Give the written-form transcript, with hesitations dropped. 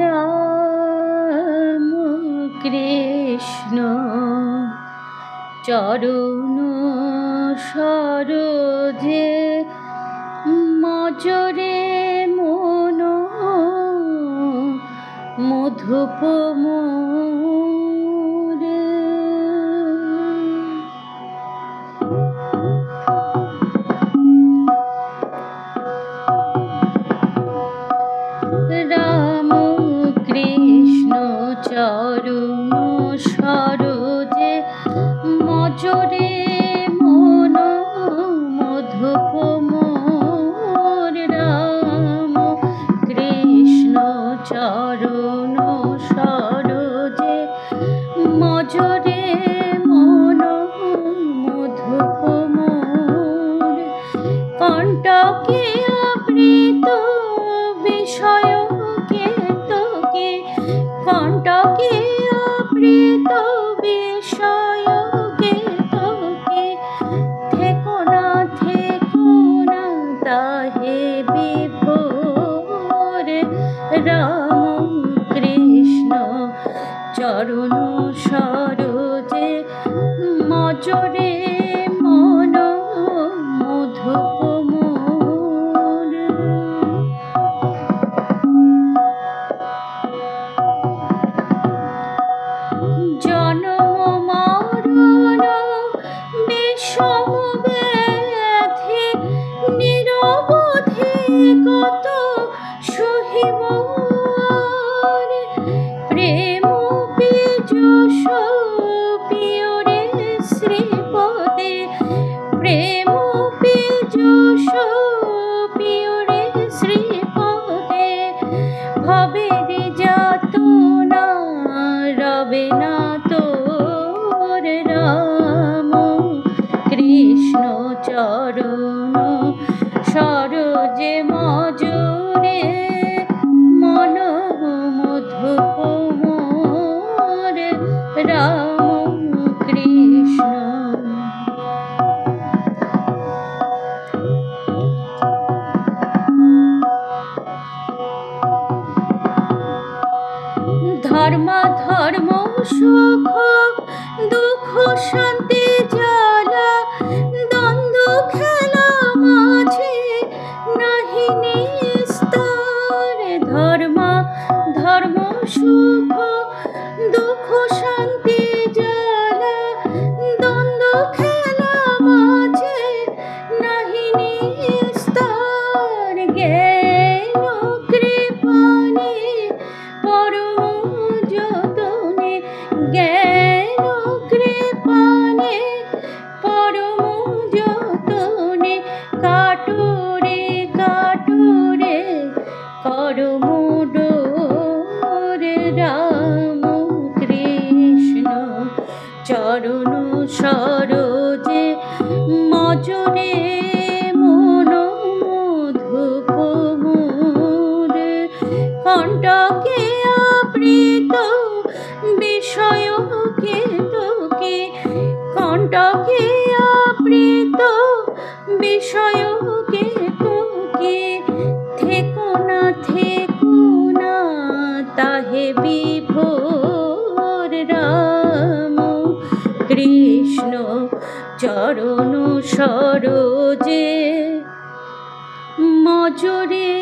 রাম কৃষ্ণ চরণ সরোজে মজরে মন মধুপ মোরে। রাম কৃষ্ণ চরণ সরোজে মজরে মন মধুপ মোর। রাম কৃষ্ণ চরণ সরোজে মজরে মন মধুপ মোর। কণ্টকে আবৃত বিষয় কেতকে, কণ্টকে আবৃত বিষয় কেতকে, থেকো না তাহে বিভোর। রাম কৃষ্ণ চরণ সরোজে মজরে মন মধুপ মোর। জনম মরণ বিষম ব্যাধি নিরবধি কত সহিব আর। প্রেম বিজোষ পিয়রে শ্রীপদে, প্রেম বিজোষ পিয়রে শ্রীপদে, ভবের যাতনা রবে না তোর। রাম কৃষ্ণ চরণ সরোজে মজরে মন মধুপ মোর। রাম কৃষ্ণ। ধর্ম সুখ দুঃখ শান্তি জ্বালা দ্বন্দ্ব খেলা মাঝে নাহি নিস্তার। ধর্ম সুখ দুঃখ শান্তি জ্বালা দ্বন্দ্ব খেলা মাঝে নাহি নিস্তার। জ্ঞান কৃপানে পরম যতনে, জ্ঞান কৃপানে পরম যতনে, কাটরে কাটরে করম ডোর। রাম কৃষ্ণ চরণ সরোজে মজরে মন মধুপ মোর। কণ্টকে আবৃত বিষয় কেতকে, কণ্টকে আবৃত বিষয় কেতকে, থেকো না তাহে বিভোর। রাম কৃষ্ণ চরণ সরোজে মজরে